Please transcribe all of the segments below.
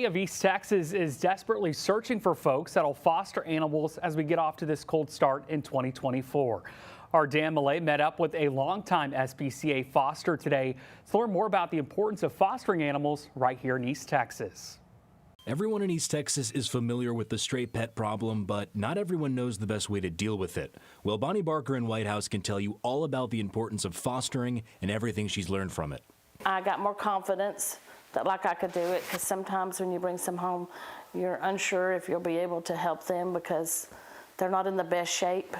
Of East Texas is desperately searching for folks that'll foster animals as we get off to this cold start in 2024. Our Dan Millay met up with a longtime SPCA foster today to learn more about the importance of fostering animals right here in East Texas. Everyone in East Texas is familiar with the stray pet problem, but not everyone knows the best way to deal with it. Well, Bonnie Barker in White House can tell you all about the importance of fostering and everything she's learned from it. I got more confidence that like I could do it, because sometimes when you bring some home, you're unsure if you'll be able to help them because they're not in the best shape,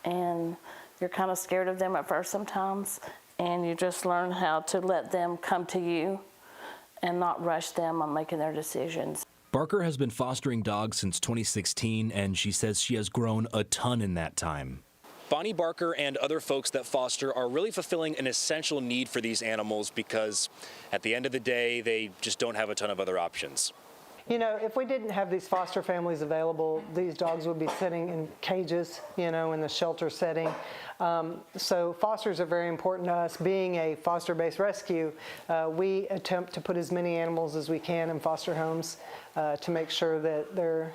and you're kind of scared of them at first sometimes, and you just learn how to let them come to you and not rush them on making their decisions. Barker has been fostering dogs since 2016, and she says she has grown a ton in that time. Bonnie Barker and other folks that foster are really fulfilling an essential need for these animals because at the end of the day, they just don't have a ton of other options. You know, if we didn't have these foster families available, these dogs would be sitting in cages, you know, in the shelter setting. So fosters are very important to us. Being a foster-based rescue, we attempt to put as many animals as we can in foster homes to make sure that they're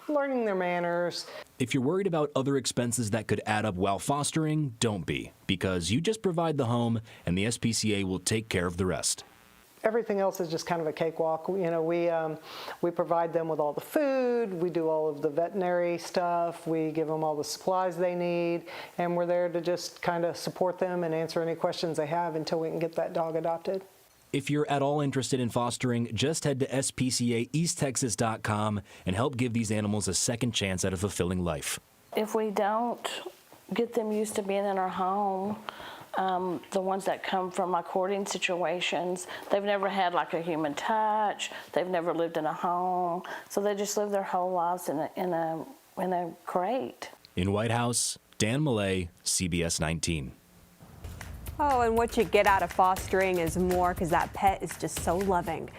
learning their manners. If you're worried about other expenses that could add up while fostering, don't be, because you just provide the home and the SPCA will take care of the rest. Everything else is just kind of a cakewalk. You know, we provide them with all the food, we do all of the veterinary stuff, we give them all the supplies they need, and we're there to just kind of support them and answer any questions they have until we can get that dog adopted. If you're at all interested in fostering, just head to spcaeasttexas.com and help give these animals a second chance at a fulfilling life. If we don't get them used to being in our home, the ones that come from like hoarding situations, they've never had like a human touch, they've never lived in a home, so they just live their whole lives in a crate. In White House, Dan Millay, CBS 19. Oh, and what you get out of fostering is more, because that pet is just so loving.